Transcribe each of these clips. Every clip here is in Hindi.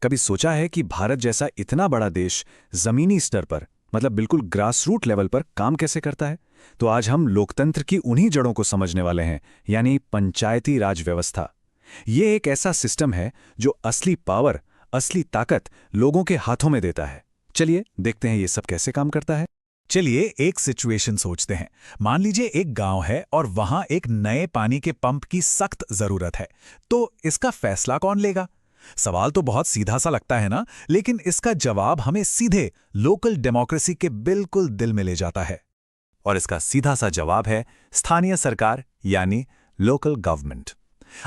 कभी सोचा है कि भारत जैसा इतना बड़ा देश जमीनी स्तर पर, मतलब बिल्कुल ग्रास रूट लेवल पर काम कैसे करता है? तो आज हम लोकतंत्र की उन्हीं जड़ों को समझने वाले हैं, यानी पंचायती राज व्यवस्था। ये एक ऐसा सिस्टम है जो असली पावर, असली ताकत लोगों के हाथों में देता है। चलिए देखते हैं ये सब कैसे काम करता है। चलिए एक सिचुएशन सोचते हैं। मान लीजिए एक गांव है और वहां एक नए पानी के पंप की सख्त जरूरत है। तो इसका फैसला कौन लेगा? सवाल तो बहुत सीधा सा लगता है ना, लेकिन इसका जवाब हमें सीधे लोकल डेमोक्रेसी के बिल्कुल दिल में ले जाता है। और इसका सीधा सा जवाब है स्थानीय सरकार, यानी लोकल गवर्नमेंट।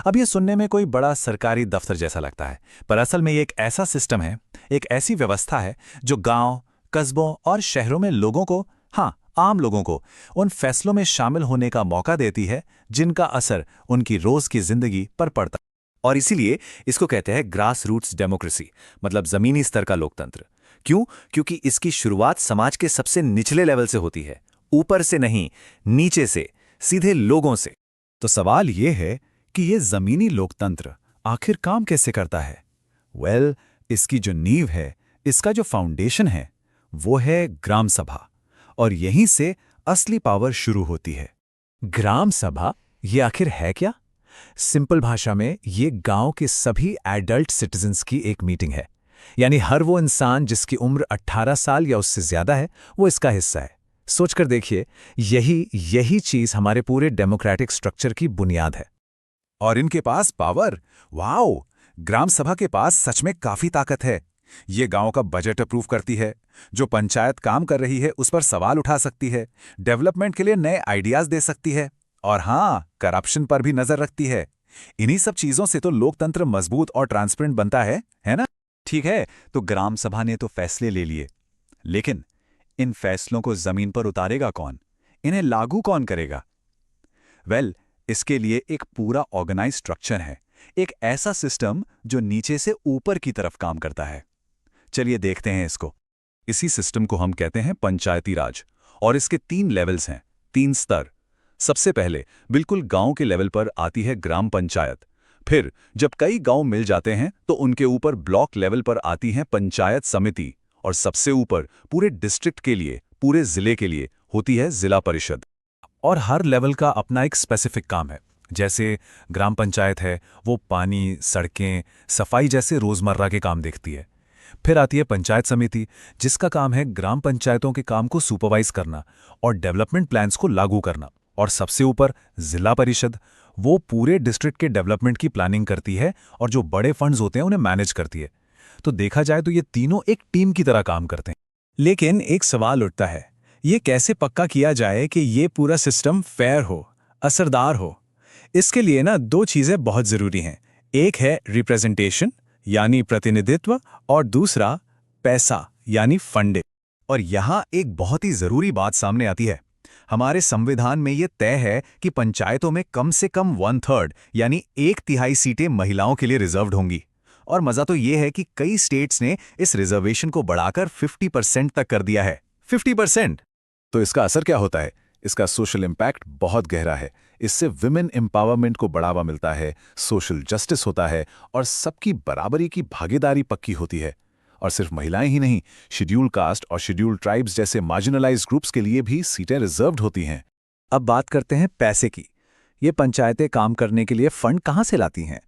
अब ये सुनने में कोई बड़ा सरकारी दफ्तर जैसा लगता है, पर असल में ये एक ऐसा सिस्टम है, एक ऐसी व्यवस्था है जो गांव, कस्बों और शहरों में लोगों को, हाँ आम लोगों को, उन फैसलों में शामिल होने का मौका देती है जिनका असर उनकी रोज की जिंदगी पर पड़ता है। और इसीलिए इसको कहते हैं ग्रास रूट्स डेमोक्रेसी, मतलब जमीनी स्तर का लोकतंत्र। क्यों? क्योंकि इसकी शुरुआत समाज के सबसे निचले लेवल से होती है, ऊपर से नहीं, नीचे से, सीधे लोगों से। तो सवाल ये है कि ये जमीनी लोकतंत्र आखिर काम कैसे करता है? इसकी जो नींव है, इसका जो फाउंडेशन है, वो है ग्राम सभा। और यहीं से असली पावर शुरू होती है। ग्राम सभा ये आखिर है क्या? सिंपल भाषा में ये गांव के सभी एडल्ट सिटीजन्स की एक मीटिंग है। यानी हर वो इंसान जिसकी उम्र 18 साल या उससे ज्यादा है, वो इसका हिस्सा है। सोचकर देखिए, यही चीज हमारे पूरे डेमोक्रेटिक स्ट्रक्चर की बुनियाद है। और इनके पास पावर, वाओ! ग्राम सभा के पास सच में काफी ताकत है। ये गांव का बजट अप्रूव करती है, जो पंचायत काम कर रही है उस पर सवाल उठा सकती है, डेवलपमेंट के लिए नए आइडियाज दे सकती है, और हाँ, करप्शन पर भी नजर रखती है। इन्हीं सब चीजों से तो लोकतंत्र मजबूत और ट्रांसपेरेंट बनता है ना? ठीक है, तो ग्राम सभा ने तो फैसले ले लिए, लेकिन इन फैसलों को जमीन पर उतारेगा कौन? इन्हें लागू कौन करेगा? इसके लिए एक पूरा ऑर्गेनाइज स्ट्रक्चर है, एक ऐसा सिस्टम जो नीचे से ऊपर की तरफ काम करता है। चलिए देखते हैं इसको। इसी सिस्टम को हम कहते हैं पंचायती राज, और इसके 3 लेवल्स हैं, 3 स्तर। सबसे पहले बिल्कुल गांव के लेवल पर आती है ग्राम पंचायत। फिर जब कई गांव मिल जाते हैं तो उनके ऊपर ब्लॉक लेवल पर आती है पंचायत समिति, और सबसे ऊपर पूरे डिस्ट्रिक्ट के लिए, पूरे जिले के लिए होती है जिला परिषद। और हर लेवल का अपना एक स्पेसिफिक काम है। जैसे ग्राम पंचायत है, वो पानी, सड़कें, सफाई जैसे रोजमर्रा के काम देखती है। फिर आती है पंचायत समिति, जिसका काम है ग्राम पंचायतों के काम को सुपरवाइज करना और डेवलपमेंट प्लान्स को लागू करना। और सबसे ऊपर जिला परिषद, वो पूरे डिस्ट्रिक्ट के डेवलपमेंट की प्लानिंग करती है और जो बड़े फंड्स होते हैं उन्हें मैनेज करती है। तो देखा जाए तो ये तीनों एक टीम की तरह काम करते हैं। लेकिन एक सवाल उठता है, ये कैसे पक्का किया जाए कि ये पूरा सिस्टम फेयर हो, असरदार हो? इसके लिए ना 2 चीजें बहुत जरूरी हैं। एक है रिप्रेजेंटेशन, यानी प्रतिनिधित्व, और दूसरा पैसा, यानी फंडिंग। और यहां एक बहुत ही जरूरी बात सामने आती है। हमारे संविधान में यह तय है कि पंचायतों में कम से कम 1/3, यानी 1/3 सीटें महिलाओं के लिए रिजर्व्ड होंगी। और मजा तो यह है कि कई स्टेट्स ने इस रिजर्वेशन को बढ़ाकर 50% तक कर दिया है। 50%! तो इसका असर क्या होता है? इसका सोशल इम्पैक्ट बहुत गहरा है। इससे विमेन एम्पावरमेंट को बढ़ावा मिलता है, सोशल जस्टिस होता है, और सबकी बराबरी की भागीदारी पक्की होती है। और सिर्फ महिलाएं ही नहीं, शेड्यूल कास्ट और शेड्यूल ट्राइब्स जैसे मार्जिनलाइज्ड ग्रुप्स के लिए भी सीटें रिजर्व्ड होती हैं। अब बात करते हैं पैसे की। ये पंचायतें काम करने के लिए फंड कहाँ से लाती हैं?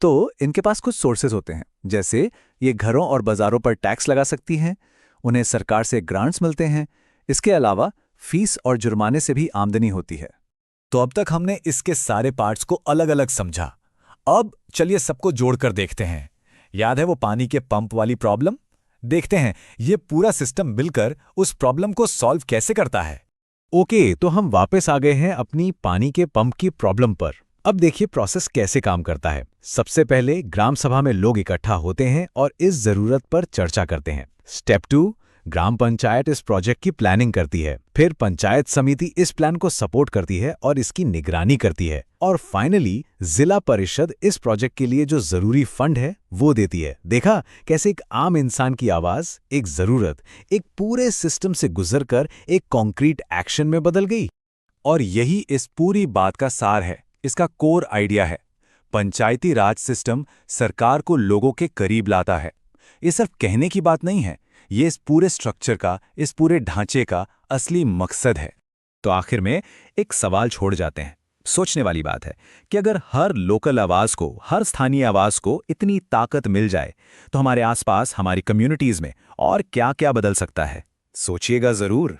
तो इनके पास कुछ सोर्सेज होते हैं। जैसे ये घरों और बाजारों पर टैक्स लगा सकती हैं, उन्हें सरकार से ग्रांट्स मिलते हैं। इसके अलावा फीस और जुर्माने से भी आमदनी होती है। तो अब तक हमने इसके सारे पार्ट्स को अलग अलग समझा। अब चलिए सबको जोड़कर देखते हैं। याद है वो पानी के पंप वाली प्रॉब्लम? देखते हैं ये पूरा सिस्टम मिलकर उस प्रॉब्लम को सॉल्व कैसे करता है। ओके, तो हम वापस आ गए हैं अपनी पानी के पंप की प्रॉब्लम पर। अब देखिए प्रोसेस कैसे काम करता है। सबसे पहले ग्राम सभा में लोग इकट्ठा होते हैं और इस जरूरत पर चर्चा करते हैं। स्टेप 2, ग्राम पंचायत इस प्रोजेक्ट की प्लानिंग करती है। फिर पंचायत समिति इस प्लान को सपोर्ट करती है और इसकी निगरानी करती है। और फाइनली जिला परिषद इस प्रोजेक्ट के लिए जो जरूरी फंड है वो देती है। देखा कैसे एक आम इंसान की आवाज, एक जरूरत, एक पूरे सिस्टम से गुजरकर एक कॉन्क्रीट एक्शन में बदल गई। और यही इस पूरी बात का सार है, इसका कोर आइडिया है। पंचायती राज सिस्टम सरकार को लोगों के करीब लाता है। ये सिर्फ कहने की बात नहीं है, ये इस पूरे स्ट्रक्चर का, इस पूरे ढांचे का असली मकसद है। तो आखिर में एक सवाल छोड़ जाते हैं। सोचने वाली बात है कि अगर हर लोकल आवाज को, हर स्थानीय आवाज को इतनी ताकत मिल जाए तो हमारे आसपास, हमारी कम्युनिटीज में और क्या क्या बदल सकता है। सोचिएगा जरूर।